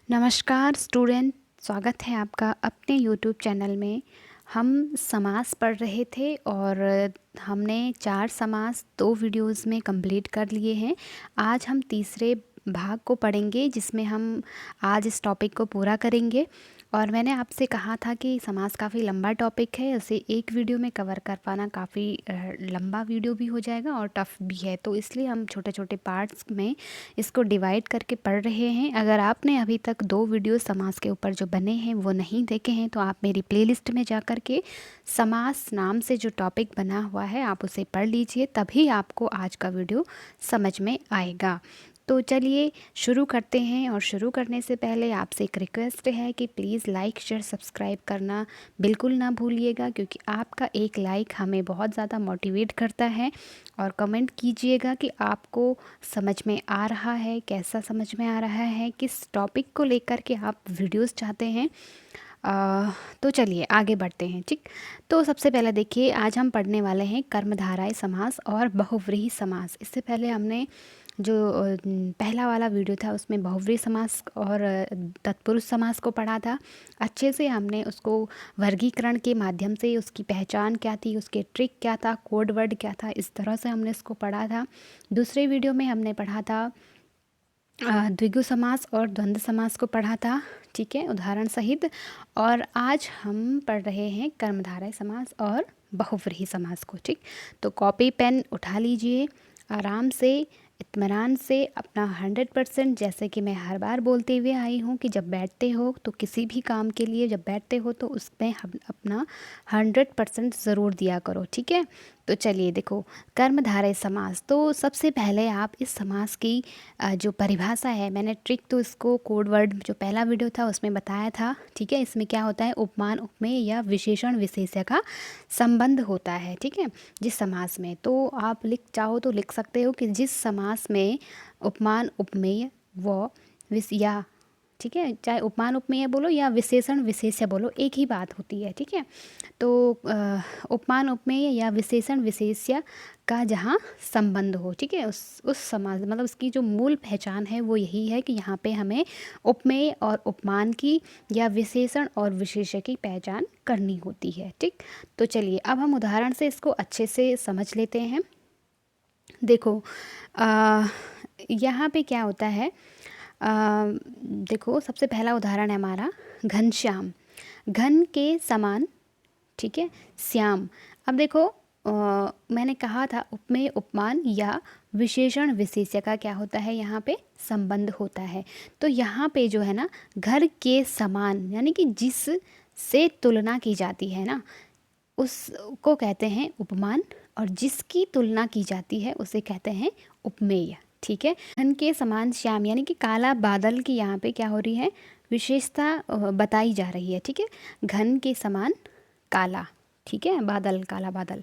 नमस्कार स्टूडेंट, स्वागत है आपका अपने यूट्यूब चैनल में। हम समास पढ़ रहे थे और हमने 4 समास 2 वीडियोस में कंप्लीट कर लिए हैं। आज हम तीसरे भाग को पढ़ेंगे जिसमें हम आज इस टॉपिक को पूरा करेंगे। और मैंने आपसे कहा था कि समास काफ़ी लंबा टॉपिक है, उसे एक वीडियो में कवर कर पाना काफ़ी लंबा वीडियो भी हो जाएगा और टफ़ भी है, तो इसलिए हम छोटे छोटे पार्ट्स में इसको डिवाइड करके पढ़ रहे हैं। अगर आपने अभी तक 2 वीडियो समास के ऊपर जो बने हैं वो नहीं देखे हैं तो आप मेरी प्लेलिस्ट में जा कर के समास नाम से जो टॉपिक बना हुआ है आप उसे पढ़ लीजिए, तभी आपको आज का वीडियो समझ में आएगा। तो चलिए शुरू करते हैं। और शुरू करने से पहले आपसे एक रिक्वेस्ट है कि प्लीज़ लाइक शेयर सब्सक्राइब करना बिल्कुल ना भूलिएगा, क्योंकि आपका एक लाइक हमें बहुत ज़्यादा मोटिवेट करता है। और कमेंट कीजिएगा कि आपको समझ में आ रहा है, कैसा समझ में आ रहा है, किस टॉपिक को लेकर के आप वीडियोस चाहते हैं। तो चलिए आगे बढ़ते हैं। ठीक, तो सबसे पहले देखिए, आज हम पढ़ने वाले हैं कर्मधारय समास और बहुव्रीहि समास। इससे पहले हमने जो पहला वाला वीडियो था उसमें बहुव्रीहि समास और तत्पुरुष समास को पढ़ा था। अच्छे से हमने उसको वर्गीकरण के माध्यम से उसकी पहचान क्या थी, उसके ट्रिक क्या था, कोड वर्ड क्या था, इस तरह से हमने इसको पढ़ा था। दूसरे वीडियो में हमने पढ़ा था द्विगु समास और द्वंद्व समास को पढ़ा था, ठीक है, उदाहरण सहित। और आज हम पढ़ रहे हैं कर्मधारय समास और बहुव्रीहि समास को। ठीक, तो कॉपी पेन उठा लीजिए, आराम से इत्मीनान से अपना 100%, जैसे कि मैं हर बार बोलते हुए आई हूँ कि जब बैठते हो तो किसी भी काम के लिए जब बैठते हो तो उसमें अपना 100% ज़रूर दिया करो। ठीक है, तो चलिए देखो, कर्मधारय समास। तो सबसे पहले आप इस समास की जो परिभाषा है, मैंने ट्रिक तो इसको कोड वर्ड जो पहला वीडियो था उसमें बताया था। ठीक है, इसमें क्या होता है, उपमान उपमेय या विशेषण विशेष्य का संबंध होता है। ठीक है, जिस समास में, तो आप चाहो तो लिख सकते हो कि जिस समास में उपमान उपमेय व या, ठीक है, चाहे उपमान उपमेय बोलो या विशेषण विशेष्य बोलो, एक ही बात होती है। ठीक है, तो उपमान उपमेय या विशेषण विशेष्य का जहाँ संबंध हो, ठीक है, उस समास मतलब उसकी जो मूल पहचान है वो यही है कि यहाँ पे हमें उपमेय और उपमान की या विशेषण और विशेष्य की पहचान करनी होती है। ठीक, तो चलिए अब हम उदाहरण से इसको अच्छे से समझ लेते हैं। देखो यहाँ पे क्या होता है, देखो सबसे पहला उदाहरण है हमारा घनश्याम, घन के समान, ठीक है, श्याम। अब देखो मैंने कहा था उपमेय उपमान या विशेषण विशेष्य का क्या होता है, यहाँ पे संबंध होता है। तो यहाँ पे जो है ना, घर के समान यानी कि जिस से तुलना की जाती है ना उसको कहते हैं उपमान, और जिसकी तुलना की जाती है उसे कहते हैं उपमेय। ठीक है, घन के समान श्याम यानी कि काला बादल की यहाँ पे क्या हो रही है, विशेषता बताई जा रही है। ठीक है, घन के समान काला, ठीक है, बादल, काला बादल।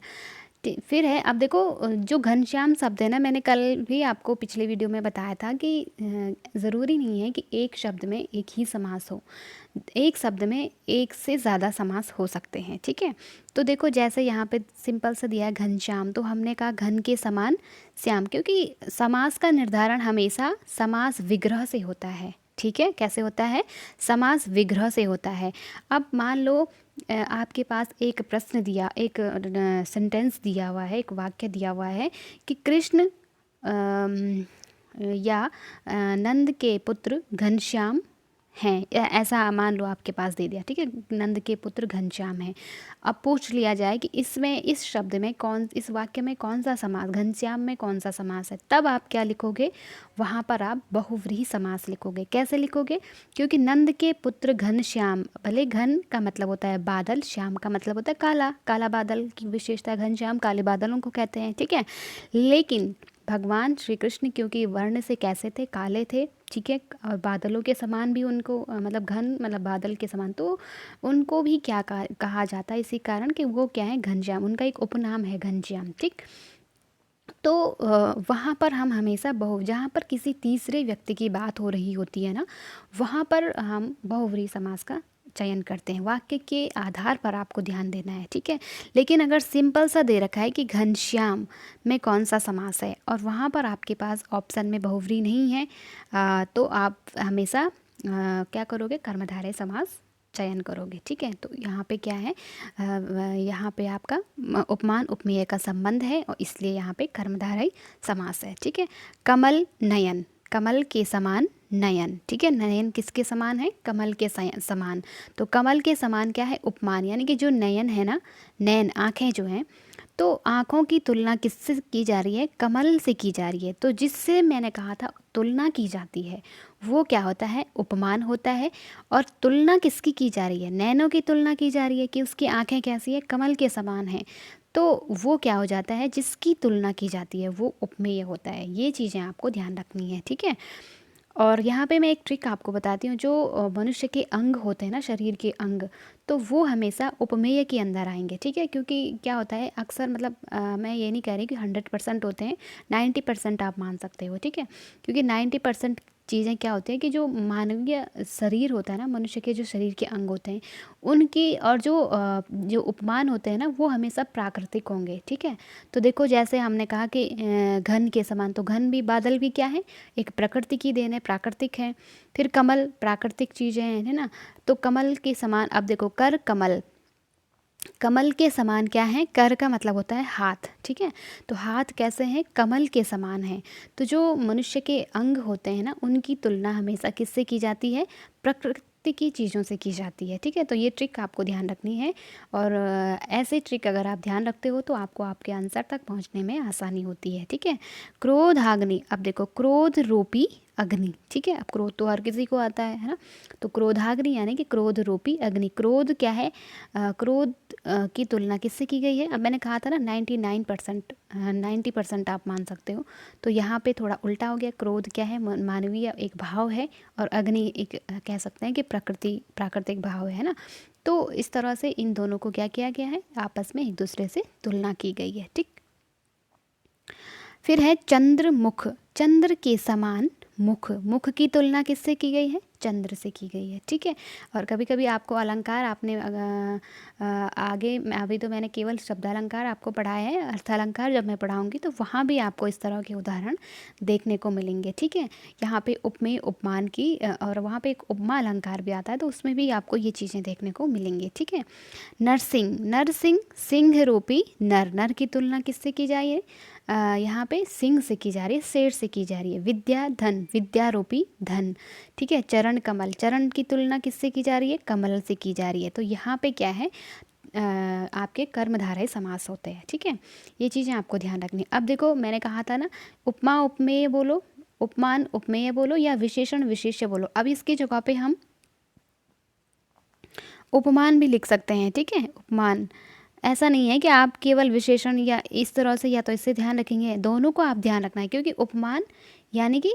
फिर है, अब देखो जो घनश्याम शब्द है ना, मैंने कल भी आपको पिछले वीडियो में बताया था कि ज़रूरी नहीं है कि एक शब्द में एक ही समास हो, एक शब्द में एक से ज़्यादा समास हो सकते हैं। ठीक है, तो देखो जैसे यहाँ पे सिंपल सा दिया है घनश्याम, तो हमने कहा घन के समान श्याम, क्योंकि समास का निर्धारण हमेशा समास विग्रह से होता है। ठीक है, कैसे होता है, समास विग्रह से होता है। अब मान लो आपके पास एक प्रश्न दिया, एक सेंटेंस दिया हुआ है, एक वाक्य दिया हुआ है कि कृष्ण या नंद के पुत्र घनश्याम हैं, ऐसा मान लो आपके पास दे दिया। ठीक है, नंद के पुत्र घनश्याम हैं। अब पूछ लिया जाए कि इसमें, इस शब्द में इस वाक्य में कौन सा समास, घनश्याम में कौन सा समास है, तब आप क्या लिखोगे, वहाँ पर आप बहुव्रीहि समास लिखोगे। कैसे लिखोगे, क्योंकि नंद के पुत्र घनश्याम, भले घन का मतलब होता है बादल, श्याम का मतलब होता है काला, काला बादल की विशेषता घनश्याम, काले बादलों को कहते हैं। ठीक है, लेकिन भगवान श्री कृष्ण क्योंकि वर्ण से कैसे थे, काले थे, ठीक है, और बादलों के समान भी उनको मतलब घन मतलब बादल के समान, तो उनको भी क्या कहा जाता है, इसी कारण कि वो क्या है, घनश्याम, उनका एक उपनाम है घनश्याम। ठीक, तो वहाँ पर हम हमेशा जहाँ पर किसी तीसरे व्यक्ति की बात हो रही होती है ना, वहाँ पर हम बहुव्रीहि समास का चयन करते हैं। वाक्य के आधार पर आपको ध्यान देना है। ठीक है, लेकिन अगर सिंपल सा दे रखा है कि घनश्याम में कौन सा समास है और वहाँ पर आपके पास ऑप्शन में बहुव्रीहि नहीं है, तो आप हमेशा क्या करोगे, कर्मधारय समास चयन करोगे। ठीक है, तो यहाँ पे क्या है, यहाँ पे आपका उपमान उपमेय का संबंध है और इसलिए यहाँ पे कर्मधारय समास है। ठीक है, कमल नयन, कमल के समान नयन। ठीक है, नयन किसके समान है, कमल के समान। तो कमल के समान क्या है, उपमान, यानी कि जो नयन है ना, नयन आँखें जो हैं, तो आँखों की तुलना किससे की जा रही है, कमल से की जा रही है। तो जिससे मैंने कहा था तुलना की जाती है वो क्या होता है, उपमान होता है। और तुलना किसकी की जा रही है, नैनों की तुलना की जा रही है कि उसकी आंखें कैसी है, कमल के समान है। तो वो क्या हो जाता है, जिसकी तुलना की जाती है वो उपमेय होता है। ये चीज़ें आपको ध्यान रखनी है। ठीक है, और यहाँ पे मैं एक ट्रिक आपको बताती हूँ। जो मनुष्य के अंग होते हैं ना, शरीर के अंग, तो वो हमेशा उपमेय के अंदर आएंगे। ठीक है, क्योंकि क्या होता है अक्सर, मतलब मैं ये नहीं कह रही कि 100% होते हैं, 90% आप मान सकते हो। ठीक है, क्योंकि 90% चीज़ें क्या होती हैं कि जो मानवीय शरीर होता है ना, मनुष्य के जो शरीर के अंग होते हैं उनकी, और जो उपमान होते हैं ना, वो हमेशा प्राकृतिक होंगे। ठीक है, तो देखो जैसे हमने कहा कि घन के समान, तो घन भी, बादल भी क्या है, एक प्रकृति की देन है, प्राकृतिक है। फिर कमल प्राकृतिक चीज़ें हैं, है ना। तो कमल के समान, अब देखो कर कमल, कमल के समान क्या है, कर का मतलब होता है हाथ। ठीक है, तो हाथ कैसे हैं, कमल के समान है। तो जो मनुष्य के अंग होते हैं ना, उनकी तुलना हमेशा किससे की जाती है, प्रकृति की चीज़ों से की जाती है। ठीक है, तो ये ट्रिक आपको ध्यान रखनी है। और ऐसे ट्रिक अगर आप ध्यान रखते हो तो आपको आपके आंसर तक पहुंचने में आसानी होती है। ठीक है, क्रोधाग्नि, अब देखो क्रोध रूपी अग्नि। ठीक है, अब क्रोध तो हर किसी को आता है ना। तो क्रोधाग्नि यानी कि क्रोध रूपी अग्नि। क्रोध क्या है, क्रोध की तुलना किससे की गई है, अब मैंने कहा था ना 99%, 90% आप मान सकते हो। तो यहाँ पे थोड़ा उल्टा हो गया। क्रोध क्या है, मानवीय एक भाव है, और अग्नि एक कह सकते हैं कि प्राकृतिक भाव है ना। तो इस तरह से इन दोनों को क्या किया गया है, आपस में एक दूसरे से तुलना की गई है। ठीक, फिर है चंद्रमुख, चंद्र के समान मुख, मुख की तुलना किससे की गई है, चंद्र से की गई है। ठीक है, और कभी कभी आपको अलंकार, आपने आगे अभी तो मैंने केवल शब्दालंकार आपको पढ़ाया है, अर्थालंकार जब मैं पढ़ाऊंगी तो वहाँ भी आपको इस तरह के उदाहरण देखने को मिलेंगे। ठीक है, यहाँ पे उपमेय उपमान की और वहाँ पे एक उपमा अलंकार भी आता है, तो उसमें भी आपको ये चीज़ें देखने को मिलेंगी। ठीक है, नरसिंह, नरसिंह सिंह रूपी नर, नर की तुलना किससे की जाए है, यहाँ पे सिंह से की जा रही है, शेर से की जा रही है। विद्या धन, विद्या रूपी धन। ठीक है, चरण कमल, चरण की तुलना किससे की जा रही है, कमल से की जा रही है। तो यहाँ पे क्या है, आपके कर्मधारय समास होते हैं। ठीक है, ये चीज़ें आपको ध्यान रखनी है। अब देखो मैंने कहा था ना, उपमा उपमेय बोलो, उपमान उपमेय बोलो, या विशेषण विशेष्य बोलो। अब इसकी जगह पे हम उपमान भी लिख सकते हैं। ठीक है, उपमान, ऐसा नहीं है कि आप केवल विशेषण या इस तरह से या तो इससे ध्यान रखेंगे, दोनों को आप ध्यान रखना है। क्योंकि उपमान यानी कि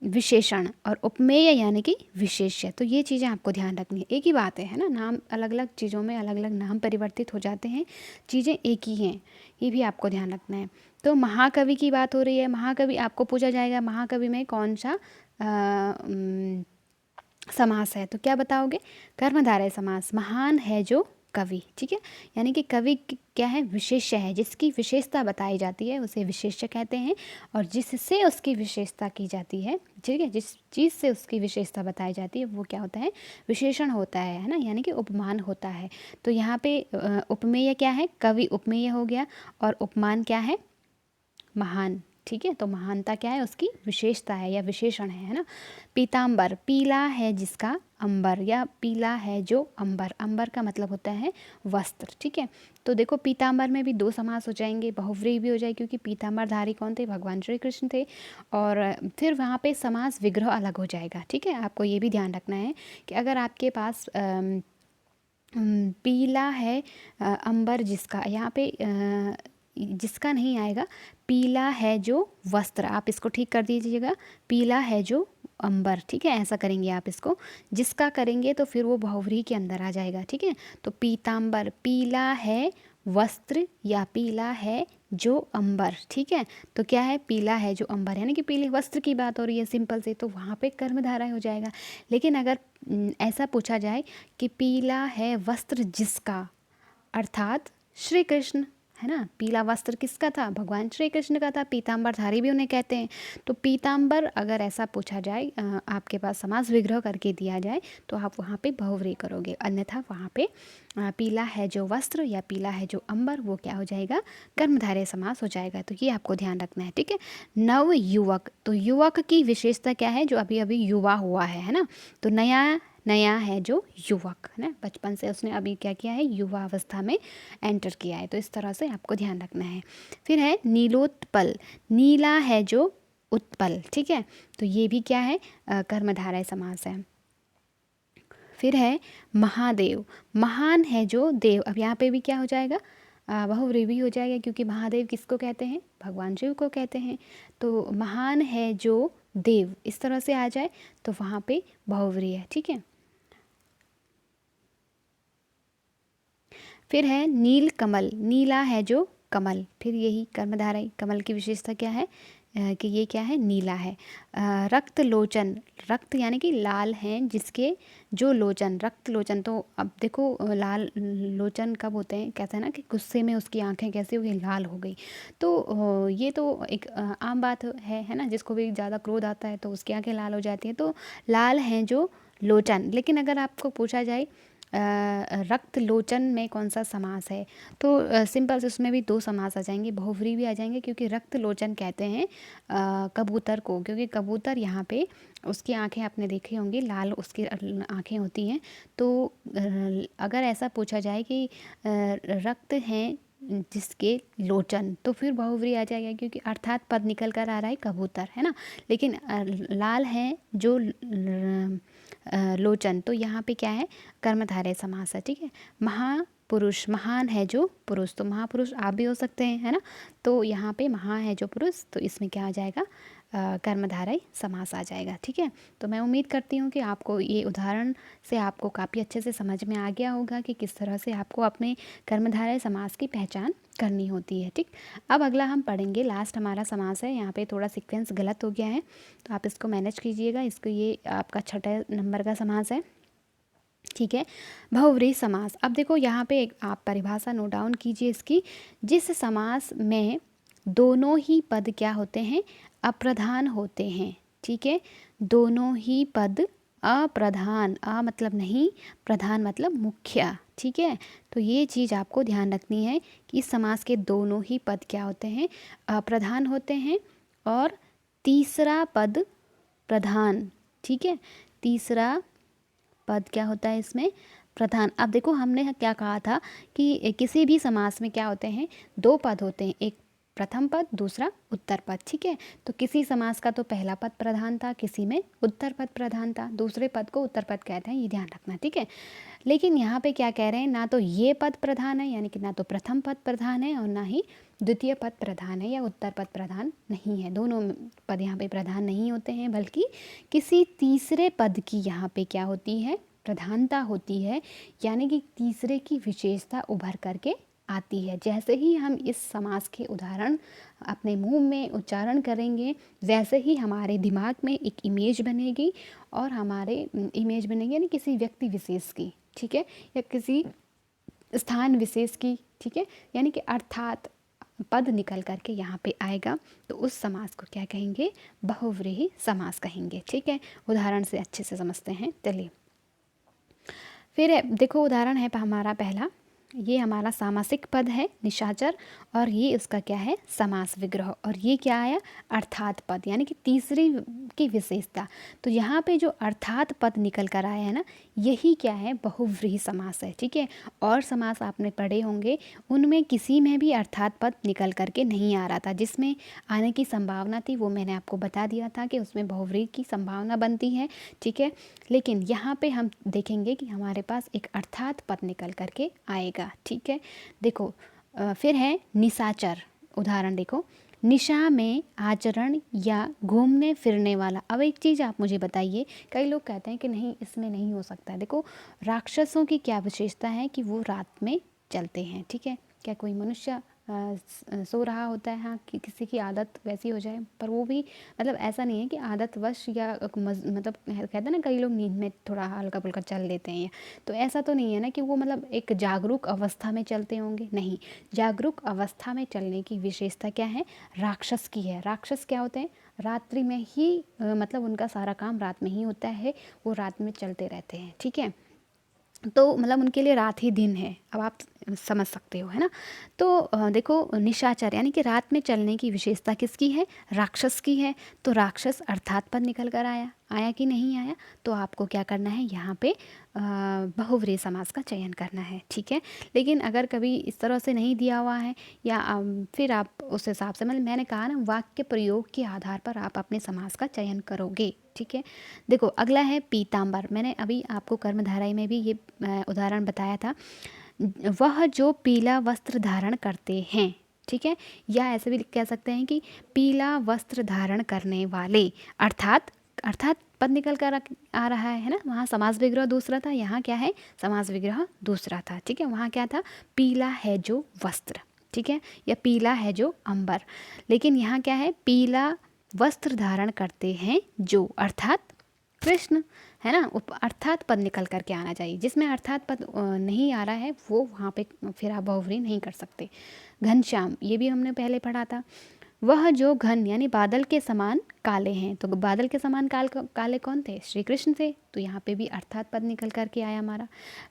विशेषण और उपमेय यानी कि विशेष्य, तो ये चीज़ें आपको ध्यान रखनी है। एक ही बात है ना, नाम अलग अलग चीज़ों में अलग अलग नाम परिवर्तित हो जाते हैं, चीज़ें एक ही हैं, ये भी आपको ध्यान रखना है। तो महाकवि की बात हो रही है, महाकवि आपको पूछा जाएगा महाकवि में कौन सा समास है, तो क्या बताओगे, कर्मधारय समास। महान है जो कवि। ठीक है, यानी कि कवि क्या है, विशेष्य है, जिसकी विशेषता बताई जाती है उसे विशेष्य कहते हैं। और जिससे उसकी विशेषता की जाती है, ठीक है, जिस चीज़ से उसकी विशेषता बताई जाती है वो क्या होता है, विशेषण होता है ना, यानी कि उपमान होता है। तो यहाँ पे उपमेय क्या है, कवि उपमेय हो गया, और उपमान क्या है, महान। ठीक है, तो महानता क्या है, उसकी विशेषता है या विशेषण है ना। पीताम्बर, पीला है जिसका अंबर, या पीला है जो अंबर, अंबर का मतलब होता है वस्त्र। ठीक है, तो देखो पीताम्बर में भी दो समास हो जाएंगे, बहुव्रीहि भी हो जाएगी, क्योंकि पीताम्बरधारी कौन थे, भगवान श्री कृष्ण थे। और फिर वहाँ पे समास विग्रह अलग हो जाएगा। ठीक है, आपको ये भी ध्यान रखना है कि अगर आपके पास पीला है अंबर जिसका, यहाँ पे जिसका नहीं आएगा, पीला है जो वस्त्र, आप इसको ठीक कर दीजिएगा, पीला है जो अंबर। ठीक है, ऐसा करेंगे आप इसको, जिसका करेंगे तो फिर वो बहुव्रीहि के अंदर आ जाएगा। ठीक है, तो पीताम्बर, पीला है वस्त्र या पीला है जो अंबर। ठीक है, तो क्या है, पीला है जो अंबर, यानी कि पीले वस्त्र की बात हो रही है सिंपल से, तो वहाँ पे कर्मधारय हो जाएगा। लेकिन अगर ऐसा पूछा जाए कि पीला है वस्त्र जिसका, अर्थात श्री कृष्ण, है ना। पीला वस्त्र किसका था, भगवान श्री कृष्ण का था। पीताम्बरधारी भी उन्हें कहते हैं। तो पीताम्बर अगर ऐसा पूछा जाए, आपके पास समास विग्रह करके दिया जाए तो आप वहाँ पे बहुव्रीहि करोगे, अन्यथा वहाँ पे पीला है जो वस्त्र या पीला है जो अंबर वो क्या हो जाएगा, कर्मधारय समास हो जाएगा। तो ये आपको ध्यान रखना है, ठीक है। नव युवक, तो युवक की विशेषता क्या है, जो अभी अभी युवा हुआ है ना। तो नया नया है जो युवक है ना, बचपन से उसने अभी क्या किया है, युवा अवस्था में एंटर किया है। तो इस तरह से आपको ध्यान रखना है। फिर है नीलोत्पल, नीला है जो उत्पल, ठीक है। तो ये भी क्या है, कर्मधारय समास है। फिर है महादेव, महान है जो देव, अब यहाँ पे भी क्या हो जाएगा, बहुव्रीहि भी हो जाएगा, क्योंकि महादेव किसको कहते हैं, भगवान शिव को कहते हैं। तो महान है जो देव, इस तरह से आ जाए तो वहाँ पे बहुव्रीहि है, ठीक है। फिर है नील कमल, नीला है जो कमल, फिर यही कर्मधारय, कमल की विशेषता क्या है, कि ये क्या है, नीला है। रक्त लोचन, रक्त यानी कि लाल हैं जिसके जो लोचन, रक्त लोचन, तो अब देखो लाल लोचन कब होते हैं, कहते हैं ना कि गुस्से में उसकी आंखें कैसे हो गई, लाल हो गई। तो ये तो एक आम बात है ना, जिसको भी ज़्यादा क्रोध आता है तो उसकी आंखें लाल हो जाती हैं। तो लाल हैं जो लोचन। लेकिन अगर आपको पूछा जाए रक्त लोचन में कौन सा समास है, तो सिंपल से उसमें भी दो समास आ जाएंगे, बहुव्रीहि भी आ जाएंगे, क्योंकि रक्त लोचन कहते हैं कबूतर को, क्योंकि कबूतर यहाँ पे उसकी आंखें आपने देखी होंगी, लाल उसकी आंखें होती हैं। तो अगर ऐसा पूछा जाए कि रक्त हैं जिसके लोचन, तो फिर बहुव्रीहि आ जाएगा, क्योंकि अर्थात पद निकल कर आ रहा है कबूतर, है ना। लेकिन लाल हैं जो लोचन, तो यहाँ पे क्या है, कर्मधारय समास है, ठीक है। महापुरुष, महान है जो पुरुष, तो महापुरुष आप भी हो सकते हैं, है ना। तो यहाँ पे महा है जो पुरुष, तो इसमें क्या आ जाएगा, कर्मधारय समास आ जाएगा, ठीक है। तो मैं उम्मीद करती हूँ कि आपको ये उदाहरण से आपको काफ़ी अच्छे से समझ में आ गया होगा कि किस तरह से आपको अपने कर्मधारय समास की पहचान करनी होती है, ठीक। अब अगला हम पढ़ेंगे, लास्ट हमारा समास है, यहाँ पे थोड़ा सीक्वेंस गलत हो गया है तो आप इसको मैनेज कीजिएगा। इसको, ये आपका 6 नंबर का समास है, ठीक है, बहुव्रीहि समास। अब देखो यहाँ पे एक आप परिभाषा नोट डाउन कीजिए इसकी, जिस समास में दोनों ही पद क्या होते हैं, अप्रधान होते हैं, ठीक है। दोनों ही पद अप्रधान, मतलब नहीं, प्रधान मतलब मुख्य, ठीक है। तो ये चीज़ आपको ध्यान रखनी है कि इस समास के दोनों ही पद क्या होते हैं, अप्रधान होते हैं, और तीसरा पद प्रधान, ठीक है। तीसरा पद क्या होता है इसमें, प्रधान। अब देखो हमने क्या कहा था कि किसी भी समास में क्या होते हैं, दो पद होते हैं, एक प्रथम पद, दूसरा उत्तर पद, ठीक है। तो किसी समास का तो पहला पद प्रधान था, किसी में उत्तर पद प्रधान था, दूसरे पद को उत्तर पद कहते हैं, ये ध्यान रखना, ठीक है। लेकिन यहाँ पे क्या कह रहे हैं, ना तो ये पद प्रधान है, यानी कि ना तो प्रथम पद प्रधान है, और ना ही द्वितीय पद प्रधान है, या उत्तर पद प्रधान नहीं है। दोनों पद यहाँ पे प्रधान नहीं होते हैं, बल्कि किसी तीसरे पद की यहाँ पे क्या होती है, प्रधानता होती है, यानी कि तीसरे की विशेषता उभर करके आती है। जैसे ही हम इस समास के उदाहरण अपने मुंह में उच्चारण करेंगे, वैसे ही हमारे दिमाग में एक इमेज बनेगी, और हमारे इमेज बनेगी यानी किसी व्यक्ति विशेष की, ठीक है, या किसी स्थान विशेष की, ठीक है, यानी कि अर्थात पद निकल करके यहाँ पे आएगा, तो उस समास को क्या कहेंगे, बहुव्रीहि समास कहेंगे, ठीक है। उदाहरण से अच्छे से समझते हैं, चलिए। फिर देखो उदाहरण है हमारा पहला, ये हमारा सामासिक पद है निशाचर, और ये उसका क्या है, समास विग्रह, और ये क्या आया, अर्थात पद, यानी कि तीसरी की विशेषता। तो यहाँ पे जो अर्थात पद निकल कर आया है ना, यही क्या है, बहुव्रीहि समास है, ठीक है। और समास आपने पढ़े होंगे, उनमें किसी में भी अर्थात पद निकल करके नहीं आ रहा था, जिसमें आने की संभावना थी वो मैंने आपको बता दिया था कि उसमें बहुव्रीहि की संभावना बनती है, ठीक है। लेकिन यहाँ पे हम देखेंगे कि हमारे पास एक अर्थात पद निकल करके आएगा, ठीक है। देखो फिर है निशाचर, उदाहरण देखो, निशा में आचरण या घूमने फिरने वाला। अब एक चीज़ आप मुझे बताइए, कई लोग कहते हैं कि नहीं इसमें नहीं हो सकता है। देखो राक्षसों की क्या विशेषता है कि वो रात में चलते हैं, ठीक है। क्या कोई मनुष्य सो रहा होता है, हाँ कि किसी की आदत वैसी हो जाए, पर वो भी मतलब ऐसा नहीं है कि आदतवश या मतलब कहते हैं ना कई लोग नींद में थोड़ा हल्का फुल्का चल लेते हैं, तो ऐसा तो नहीं है ना कि वो मतलब एक जागरूक अवस्था में चलते होंगे, नहीं। जागरूक अवस्था में चलने की विशेषता क्या है, राक्षस की है। राक्षस क्या होते हैं, रात्रि में ही मतलब उनका सारा काम रात में ही होता है, वो रात में चलते रहते हैं, ठीक है। तो मतलब उनके लिए रात ही दिन है, अब आप समझ सकते हो, है ना। तो देखो निशाचर यानी कि रात में चलने की विशेषता किसकी है, राक्षस की है। तो राक्षस अर्थात पद निकल कर आया, आया कि नहीं आया, तो आपको क्या करना है यहाँ पे बहुव्रीहि समास का चयन करना है, ठीक है। लेकिन अगर कभी इस तरह से नहीं दिया हुआ है या फिर आप उस हिसाब से, मतलब मैंने कहा ना वाक्य प्रयोग के आधार पर आप अपने समास का चयन करोगे, ठीक है। देखो अगला है पीताम्बर। मैंने अभी आपको कर्मधारय में भी ये उदाहरण बताया था, वह जो पीला वस्त्र धारण करते हैं, ठीक है। या ऐसे भी कह सकते हैं कि पीला वस्त्र धारण करने वाले, अर्थात अर्थात पद निकल कर आ रहा है ना। वहाँ समास विग्रह दूसरा था, यहाँ क्या है, समास विग्रह दूसरा था, ठीक है। वहाँ क्या था, पीला है जो वस्त्र, ठीक है, या पीला है जो अंबर। लेकिन यहाँ क्या है, पीला वस्त्र धारण करते हैं जो, अर्थात कृष्ण, है ना। अर्थात पद निकल करके आना चाहिए, जिसमें अर्थात पद नहीं आ रहा है वो वहाँ पे फिर आप बहुव्रीहि नहीं कर सकते। घनश्याम, ये भी हमने पहले पढ़ा था, वह जो घन यानी बादल के समान काले हैं। तो बादल के समान काले कौन थे, श्री कृष्ण थे, तो यहाँ पे भी अर्थात पद निकल करके आया हमारा।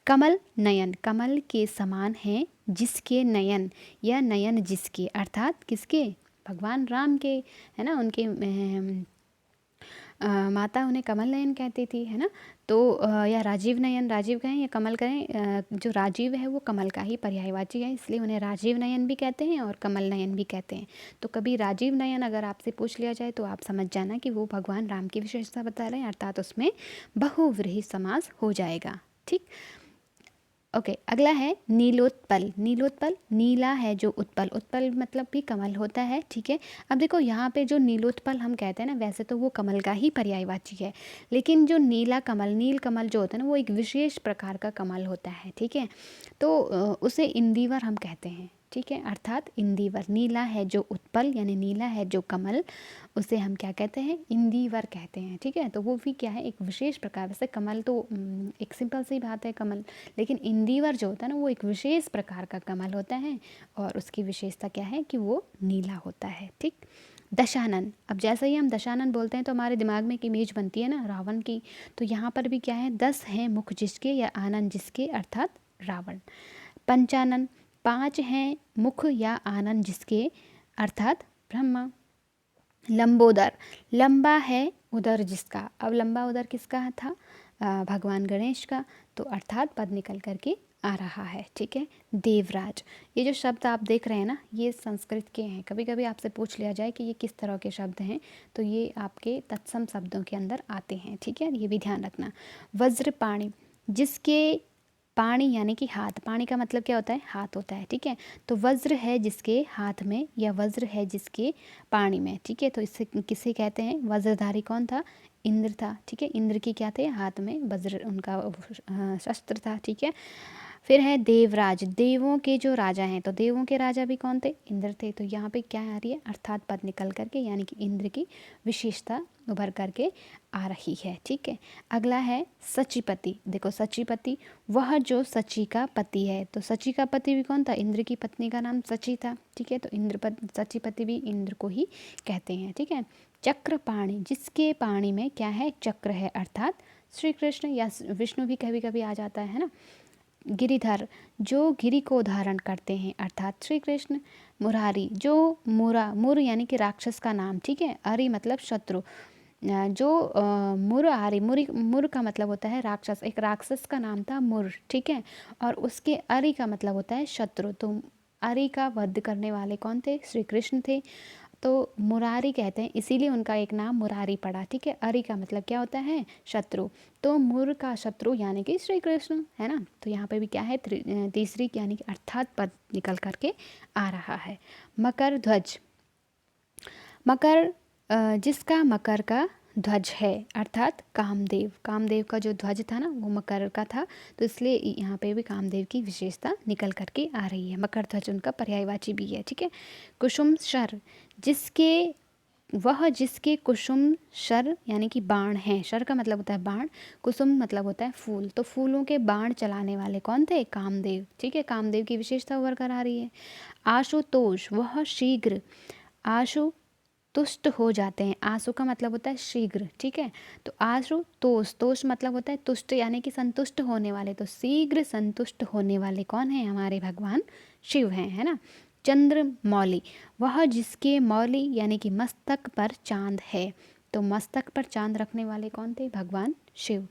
कमल नयन, कमल के समान हैं जिसके नयन, या नयन जिसके, अर्थात किसके, भगवान राम के, है ना। उनके माता उन्हें कमल नयन कहती थी, है ना। तो या राजीव नयन, राजीव कहें या कमल कहें, जो राजीव है वो कमल का ही पर्यायवाची है, इसलिए उन्हें राजीव नयन भी कहते हैं और कमल नयन भी कहते हैं। तो कभी राजीव नयन अगर आपसे पूछ लिया जाए तो आप समझ जाना कि वो भगवान राम की विशेषता बता रहे हैं, अर्थात उसमें बहुव्रीहि समास हो जाएगा, ठीक। ओके अगला है नीलोत्पल। नीलोत्पल, नीला है जो उत्पल, उत्पल मतलब भी कमल होता है, ठीक है। अब देखो यहाँ पे जो नीलोत्पल हम कहते हैं ना, वैसे तो वो कमल का ही पर्यायवाची है, लेकिन जो नीला कमल, नील कमल जो होता है ना, वो एक विशेष प्रकार का कमल होता है, ठीक है। तो उसे इंदिवर हम कहते हैं, ठीक है, अर्थात इंदिवर। नीला है जो उत्पल यानी नीला है जो कमल, उसे हम क्या कहते हैं, इंदिवर कहते हैं, ठीक है। तो वो भी क्या है, एक विशेष प्रकार, वैसे कमल तो एक सिंपल सी बात है कमल, लेकिन इंदिवर जो होता है ना वो एक विशेष प्रकार का कमल होता है, और उसकी विशेषता क्या है कि वो नीला होता है, ठीक। दशानन, अब जैसे ही हम दशानन बोलते हैं तो हमारे दिमाग में एक इमेज बनती है ना रावण की, तो यहाँ पर भी क्या है, 10 हैं मुख जिसके या आनंद जिसके, अर्थात रावण। पंचानन, 5 हैं मुख या आनंद जिसके, अर्थात ब्रह्मा। लंबोदर, लंबा है उदर जिसका, अब लंबा उदर किसका था, भगवान गणेश का, तो अर्थात पद निकल करके आ रहा है, ठीक है। देवराज, ये जो शब्द आप देख रहे हैं ना, ये संस्कृत के हैं। कभी कभी आपसे पूछ लिया जाए कि ये किस तरह के शब्द हैं, तो ये आपके तत्सम शब्दों के अंदर आते हैं, ठीक है, ये भी ध्यान रखना। वज्रपाणि, जिसके पाणी यानी कि हाथ, पाणी का मतलब क्या होता है, हाथ होता है, ठीक है। तो वज्र है जिसके हाथ में या वज्र है जिसके पाणी में, ठीक है। तो इससे किसे कहते हैं, वज्रधारी कौन था, इंद्र था, ठीक है। इंद्र की क्या थे, हाथ में वज्र उनका शस्त्र था, ठीक है। फिर है देवराज, देवों के जो राजा हैं, तो देवों के राजा भी कौन थे, इंद्र थे। तो यहाँ पे क्या आ रही है, अर्थात पद निकल करके, यानी कि इंद्र की विशेषता उभर करके आ रही है, ठीक है। अगला है सचीपति। देखो सचीपति, वह जो सची का पति है, तो सची का पति भी कौन था, इंद्र की पत्नी का नाम सची था, ठीक है। तो सचीपति भी इंद्र को ही कहते हैं, ठीक है। चक्रपाणि, जिसके पाणी में क्या है, चक्र है, अर्थात श्री कृष्ण या विष्णु भी कभी कभी आ जाता है ना। गिरिधर, जो गिरि को धारण करते हैं, अर्थात श्री कृष्ण। मुरारी, जो मुर यानी कि राक्षस का नाम, ठीक है। अरि मतलब शत्रु, जो मुरारी, मुर का मतलब होता है राक्षस, एक राक्षस का नाम था मुर, ठीक है। और उसके अरि का मतलब होता है शत्रु, तो अरि का वध करने वाले कौन थे, श्री कृष्ण थे। तो मुरारी कहते हैं, इसीलिए उनका एक नाम मुरारी पड़ा, ठीक है। अरि का मतलब क्या होता है, शत्रु, तो मुर का शत्रु यानी कि श्री कृष्ण, है ना। तो यहाँ पे भी क्या है, तीसरी यानी कि अर्थात पद निकल करके आ रहा है। मकर ध्वज, मकर जिसका मकर का ध्वज है, अर्थात कामदेव। कामदेव का जो ध्वज था ना वो मकर का था, तो इसलिए यहाँ पे भी कामदेव की विशेषता निकल करके आ रही है। मकर ध्वज उनका पर्यायवाची भी है, ठीक है। कुसुम शर, जिसके कुसुम शर यानी कि बाण हैं। शर का मतलब होता है बाण, कुसुम मतलब होता है फूल। तो फूलों के बाण चलाने वाले कौन थे? कामदेव, ठीक है। कामदेव की विशेषता उभर कर आ रही है। आशुतोष, वह शीघ्र, आशु तुष्ट हो जाते हैं। आंसू का मतलब होता है शीघ्र, ठीक है। तो आशु तोष, तोष मतलब होता है तुष्ट यानी कि संतुष्ट होने वाले। तो शीघ्र संतुष्ट होने वाले कौन है? हमारे भगवान शिव हैं, है ना। चंद्र मौली, वह जिसके मौली यानी कि मस्तक पर चांद है। तो मस्तक पर चांद रखने वाले कौन थे? भगवान शिव।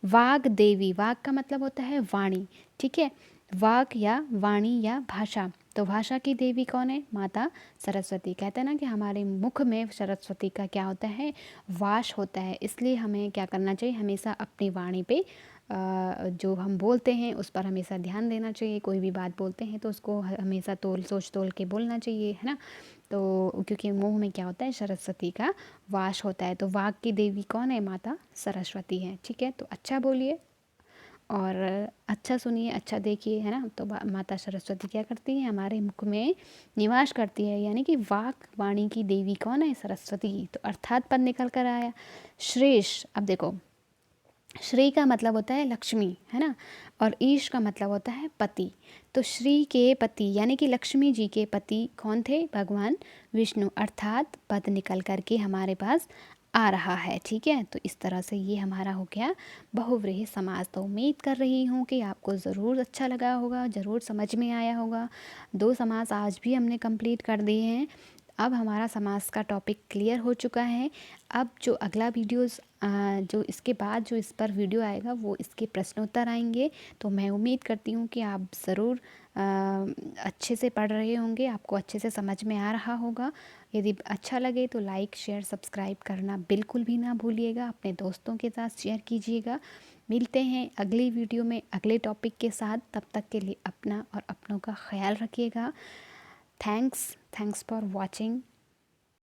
वाग देवी, वाग का मतलब होता है वाणी, ठीक है। वाग या वाणी या भाषा, तो भाषा की देवी कौन है? माता सरस्वती। कहते हैं ना कि हमारे मुख में सरस्वती का क्या होता है? वास होता है। इसलिए हमें क्या करना चाहिए? हमेशा अपनी वाणी पे जो हम बोलते हैं उस पर हमेशा ध्यान देना चाहिए। कोई भी बात बोलते हैं तो उसको हमेशा सोच तोल के बोलना चाहिए, है ना। तो क्योंकि मुंह में क्या होता है? सरस्वती का वास होता है। तो वाक की देवी कौन है? माता सरस्वती है, ठीक है। तो अच्छा बोलिए और अच्छा सुनिए, अच्छा देखिए, है ना। तो माता सरस्वती क्या करती है? हमारे मुख में निवास करती है, यानी कि वाक वाणी की देवी कौन है? सरस्वती। तो अर्थात पद निकल कर आया। श्रेष्ठ, अब देखो, श्री का मतलब होता है लक्ष्मी, है ना, और ईश का मतलब होता है पति। तो श्री के पति यानी कि लक्ष्मी जी के पति कौन थे? भगवान विष्णु। अर्थात पद निकल करके हमारे पास आ रहा है, ठीक है। तो इस तरह से ये हमारा हो गया बहुव्रीहि समास। तो उम्मीद कर रही हूँ कि आपको ज़रूर अच्छा लगा होगा, ज़रूर समझ में आया होगा। 2 समास आज भी हमने कंप्लीट कर दिए हैं। अब हमारा समास का टॉपिक क्लियर हो चुका है। अब जो अगला वीडियोस जो इसके बाद जो इस पर वीडियो आएगा वो इसके प्रश्नोत्तर आएंगे। तो मैं उम्मीद करती हूँ कि आप ज़रूर अच्छे से पढ़ रहे होंगे, आपको अच्छे से समझ में आ रहा होगा। यदि अच्छा लगे तो लाइक शेयर सब्सक्राइब करना बिल्कुल भी ना भूलिएगा। अपने दोस्तों के साथ शेयर कीजिएगा। मिलते हैं अगली वीडियो में अगले टॉपिक के साथ। तब तक के लिए अपना और अपनों का ख्याल रखिएगा। Thanks for watching.